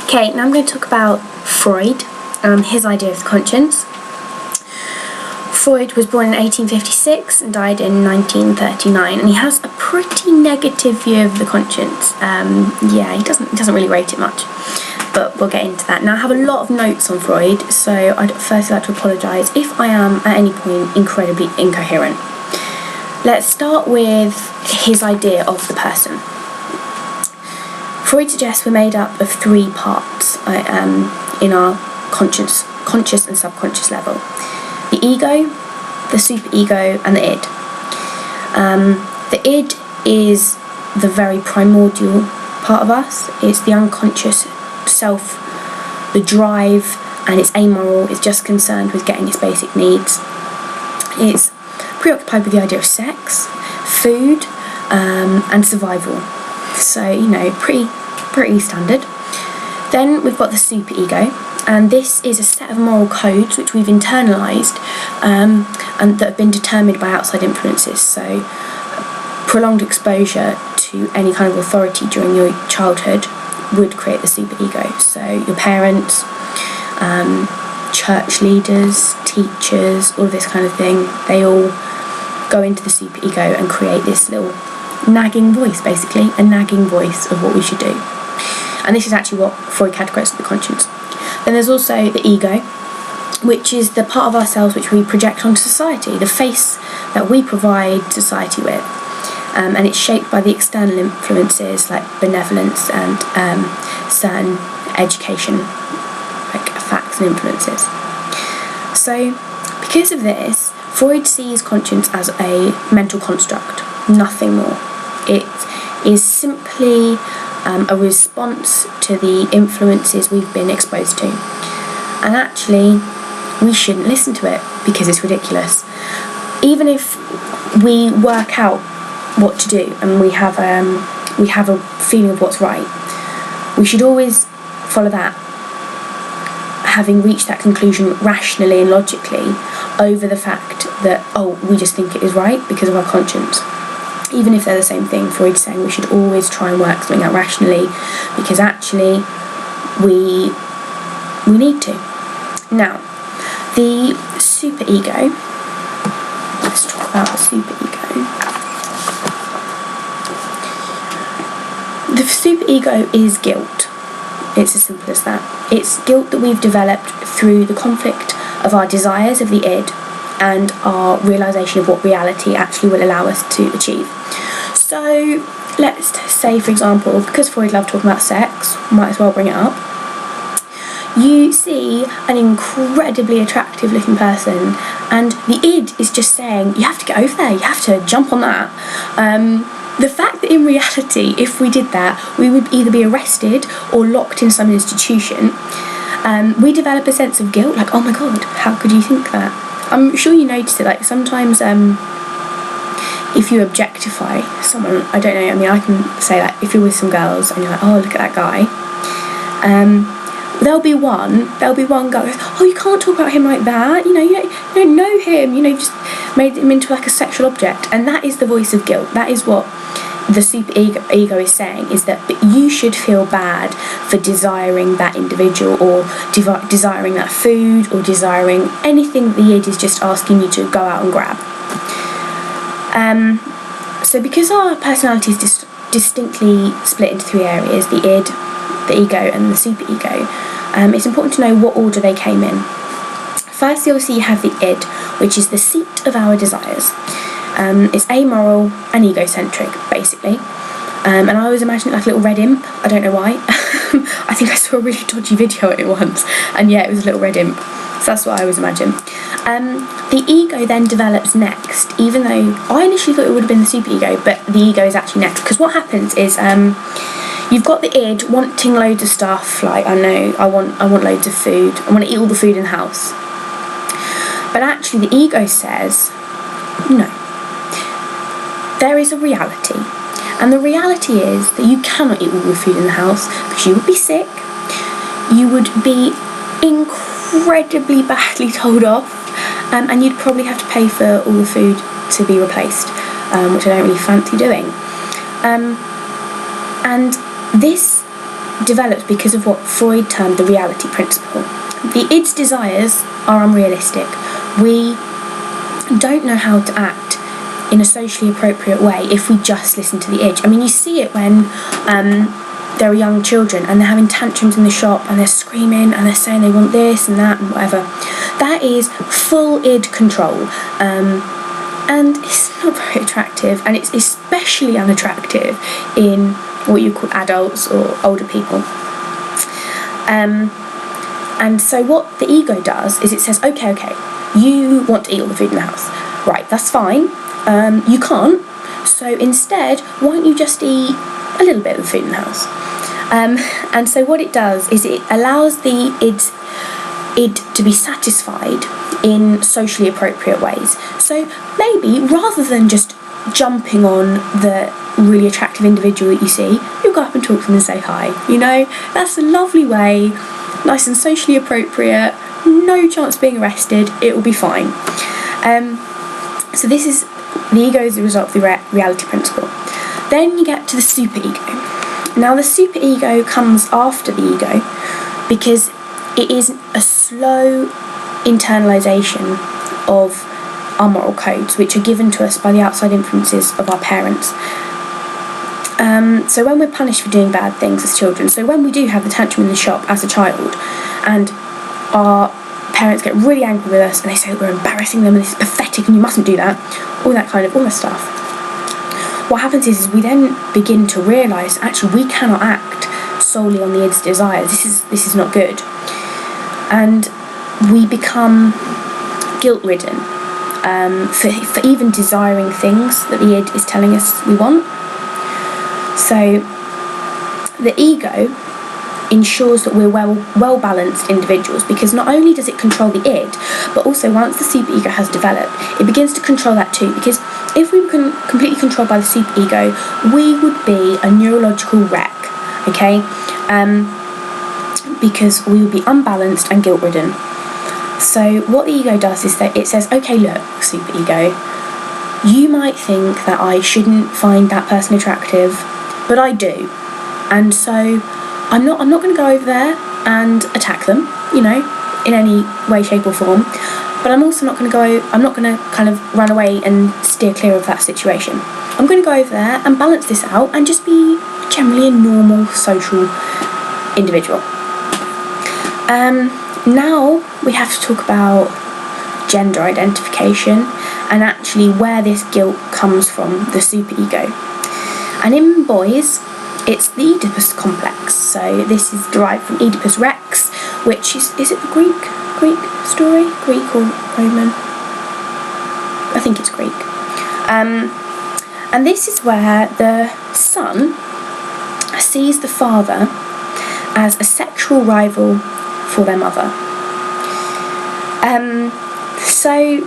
Okay, now I'm going to talk about Freud, his idea of the conscience. Freud was born in 1856 and died in 1939, and he has a pretty negative view of the conscience. He doesn't really rate it much, but we'll get into that. Now, I have a lot of notes on Freud, so I'd first like to apologise if I am at any point incredibly incoherent. Let's start with his idea of the person. Freud suggests we're made up of three parts in our conscious and subconscious level: the ego, the superego, and the id. The id is the very primordial part of us. It's the unconscious self, the drive, and it's amoral. It's just concerned with getting its basic needs. It's preoccupied with the idea of sex, food, and survival. So, pretty standard. Then we've got the superego, and this is a set of moral codes which we've internalised and that have been determined by outside influences. So prolonged exposure to any kind of authority during your childhood would create the superego. So your parents, church leaders, teachers, all of this kind of thing, they all go into the superego and create this little nagging voice, basically, a nagging voice of what we should do. And this is actually what Freud categorised as the conscience. Then there's also the ego, which is the part of ourselves which we project onto society, the face that we provide society with. And it's shaped by the external influences like benevolence and certain education, like facts and influences. So because of this, Freud sees conscience as a mental construct, nothing more. It is simply a response to the influences we've been exposed to. And actually, we shouldn't listen to it because it's ridiculous. Even if we work out what to do and we have a feeling of what's right, we should always follow that, having reached that conclusion rationally and logically, over the fact that, we just think it is right because of our conscience. Even if they're the same thing, Freud's saying we should always try and work something out rationally because actually we need to. Now, the superego. Let's talk about the superego. The superego is guilt. It's as simple as that. It's guilt that we've developed through the conflict of our desires of the id and our realisation of what reality actually will allow us to achieve. So let's say, for example, because Freud loved talking about sex, might as well bring it up. You see an incredibly attractive looking person and the id is just saying, you have to get over there, you have to jump on that. The fact that in reality, if we did that, we would either be arrested or locked in some institution. We develop a sense of guilt, like, oh my god, how could you think that? I'm sure you notice it, like sometimes if you objectify someone, I don't know, I can say, like, if you're with some girls and you're like, oh, look at that guy, there'll be one guy who goes, oh, you can't talk about him like that, you don't know him, just made him into like a sexual object. And that is the voice of guilt. That is what the superego is saying, is that you should feel bad for desiring that individual or desiring that food or desiring anything the id is just asking you to go out and grab. So because our personality is distinctly split into three areas, the id, the ego and the superego, it's important to know what order they came in. Firstly, obviously, you have the id, which is the seat of our desires. It's amoral and egocentric, basically. And I always imagine it like a little red imp. I don't know why. I think I saw a really dodgy video of it once, and yeah, it was a little red imp. So that's what I always imagine. The ego then develops next, even though I initially thought it would have been the superego, but the ego is actually next. Because what happens is you've got the id wanting loads of stuff, like, I want loads of food. I want to eat all the food in the house. But actually the ego says, no. There is a reality. And the reality is that you cannot eat all the food in the house because you would be sick, you would be incredibly badly told off, and you'd probably have to pay for all the food to be replaced, which I don't really fancy doing. And this develops because of what Freud termed the reality principle. The id's desires are unrealistic. We don't know how to act in a socially appropriate way if we just listen to the id. I mean, you see it when there are young children and they're having tantrums in the shop and they're screaming and they're saying they want this and that and whatever. That is full id control. And it's not very attractive, and it's especially unattractive in what you call adults or older people. And so what the ego does is it says, okay, you want to eat all the food in the house. Right, that's fine. You can't. So instead, why don't you just eat a little bit of the food in the house? And so what it does is it allows the id to be satisfied in socially appropriate ways. So maybe rather than just jumping on the really attractive individual that you see, you'll go up and talk to them and say hi. You know, that's a lovely way, nice and socially appropriate, no chance of being arrested, it will be fine. So this is, the ego is the result of the reality principle. Then you get to the superego. Now the superego comes after the ego because it is a slow internalisation of our moral codes, which are given to us by the outside influences of our parents. So when we're punished for doing bad things as children, so when we do have the tantrum in the shop as a child and our parents get really angry with us and they say that we're embarrassing them and this is pathetic and you mustn't do that, all that stuff, what happens is we then begin to realise actually we cannot act solely on the id's desires. This is not good, and we become guilt-ridden for even desiring things that the id is telling us we want. So the ego ensures that we're well balanced individuals, because not only does it control the id, but also once the superego has developed, it begins to control that too. Because if we were completely controlled by the superego, we would be a neurological wreck, okay? Because we would be unbalanced and guilt-ridden. So what the ego does is that it says, okay, look, superego, you might think that I shouldn't find that person attractive, but I do, and so I'm not going to go over there and attack them, you know, in any way, shape or form, but I'm also not going to kind of run away and steer clear of that situation. I'm going to go over there and balance this out and just be generally a normal social individual. Now we have to talk about gender identification and actually where this guilt comes from, the superego. And in boys, it's the Oedipus complex. So this is derived from Oedipus Rex, which is it the Greek story? Greek or Roman? I think it's Greek. And this is where the son sees the father as a sexual rival for their mother. So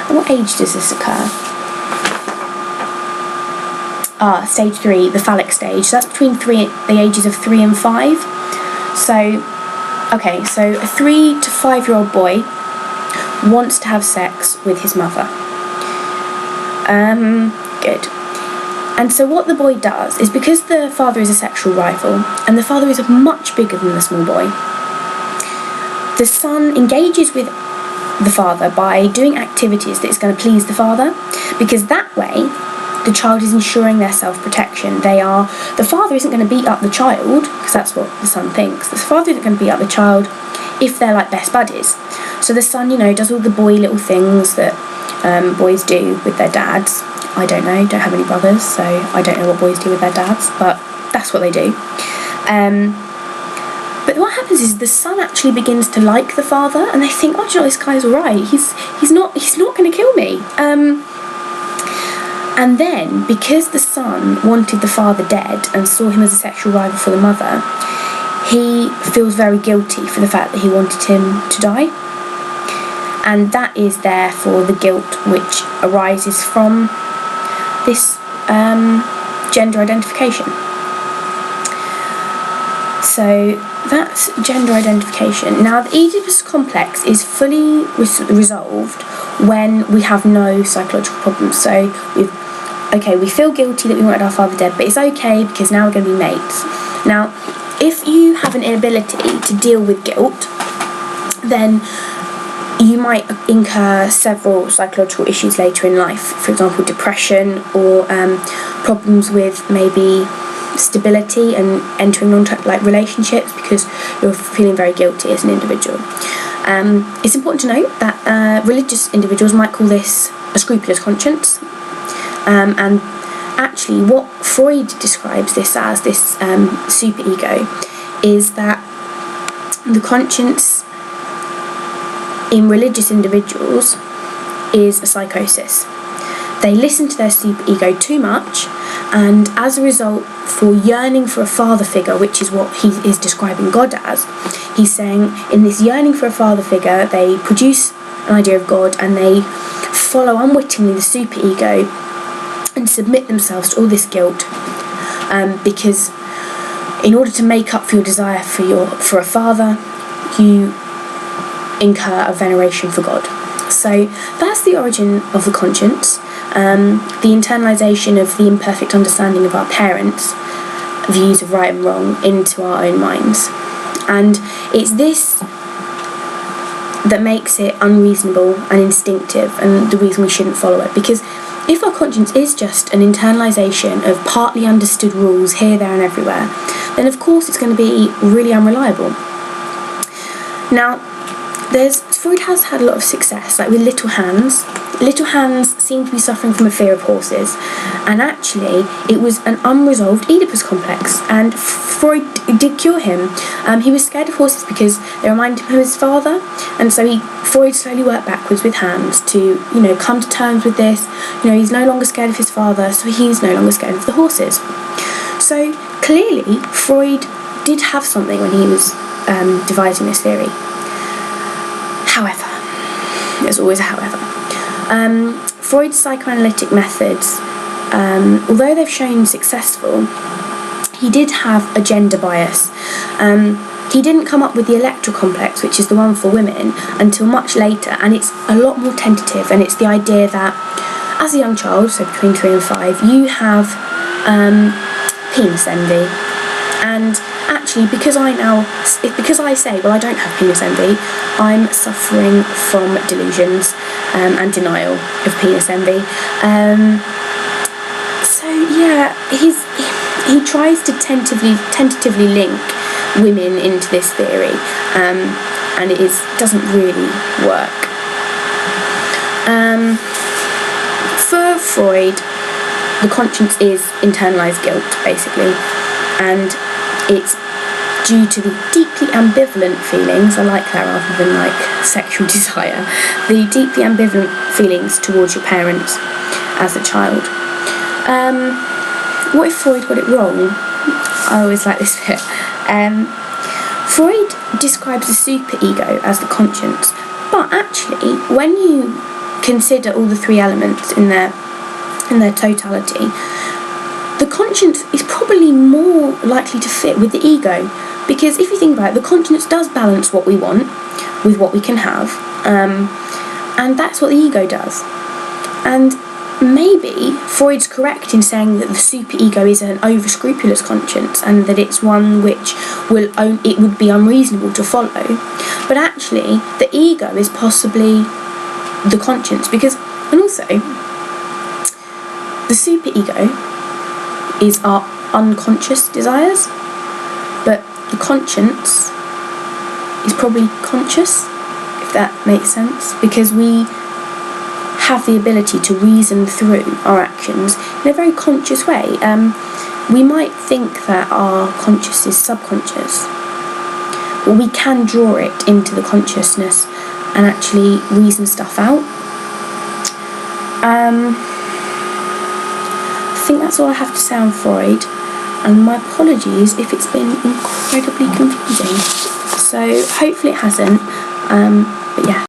what age does this occur? Stage 3, the phallic stage. So that's between the ages of 3 and 5. So, okay, so a 3 to 5 year old boy wants to have sex with his mother. Good. And so what the boy does is, because the father is a sexual rival and the father is much bigger than the small boy, the son engages with the father by doing activities that is going to please the father, because that way the child is ensuring their self-protection. The father isn't going to beat up the child, because that's what the son thinks. The father isn't going to beat up the child if they're like best buddies. So the son, you know, does all the boy little things that boys do with their dads. I don't know, don't have any brothers, so I don't know what boys do with their dads, but that's what they do. But what happens is the son actually begins to like the father, and they think, oh, do you know, this guy's alright. He's not going to kill me. And then, because the son wanted the father dead and saw him as a sexual rival for the mother, he feels very guilty for the fact that he wanted him to die. And that is therefore the guilt which arises from this gender identification. So that's gender identification. Now, the Oedipus complex is fully resolved when we have no psychological problems. So we feel guilty that we wanted our father dead, but it's okay because now we're going to be mates. Now, if you have an inability to deal with guilt, then you might incur several psychological issues later in life. For example, depression, or problems with maybe stability and entering long-term relationships, because you're feeling very guilty as an individual. It's important to note that religious individuals might call this a scrupulous conscience, and actually what Freud describes this as, this superego, is that the conscience in religious individuals is a psychosis. They listen to their superego too much, and as a result, for yearning for a father figure, which is what he is describing God as, he's saying in this yearning for a father figure, they produce an idea of God, and they follow unwittingly the superego and submit themselves to all this guilt, because in order to make up for your desire for a father, you incur a veneration for God. So that's the origin of the conscience, the internalisation of the imperfect understanding of our parents' views of right and wrong into our own minds. And it's this that makes it unreasonable and instinctive, and the reason we shouldn't follow it. Because if our conscience is just an internalisation of partly understood rules here, there and everywhere, then of course it's going to be really unreliable. Now, Freud has had a lot of success, like with little hands. Little hands seem to be suffering from a fear of horses, and actually it was an unresolved Oedipus complex, and Freud did cure him. He was scared of horses because they reminded him of his father, and so Freud slowly worked backwards with hands to, come to terms with this. He's no longer scared of his father, so he's no longer scared of the horses. So clearly Freud did have something when he was devising this theory. However, there's always a however. Freud's psychoanalytic methods, although they've shown successful, he did have a gender bias. He didn't come up with the Electra complex, which is the one for women, until much later, and it's a lot more tentative, and it's the idea that as a young child, so between 3 and 5, you have penis envy. And actually, because I say, well, I don't have penis envy, I'm suffering from delusions and denial of penis envy. So yeah, he tries to tentatively link women into this theory, and it doesn't really work. For Freud, the conscience is internalised guilt, basically, and it's due to the deeply ambivalent feelings, I like that rather than like sexual desire, the deeply ambivalent feelings towards your parents as a child. What if Freud got it wrong? I always like this bit. Freud describes the superego as the conscience, but actually when you consider all the three elements in their totality, the conscience is probably more likely to fit with the ego, because if you think about it, the conscience does balance what we want with what we can have, and that's what the ego does. And maybe Freud's correct in saying that the superego is an over-scrupulous conscience, and that it's one which it would be unreasonable to follow, but actually the ego is possibly the conscience, and also the superego is our unconscious desires, but the conscience is probably conscious, if that makes sense, because we have the ability to reason through our actions in a very conscious way. We might think that our conscious is subconscious, but we can draw it into the consciousness and actually reason stuff out. I think that's all I have to say on Freud, and my apologies if it's been incredibly confusing. So hopefully it hasn't, but yeah.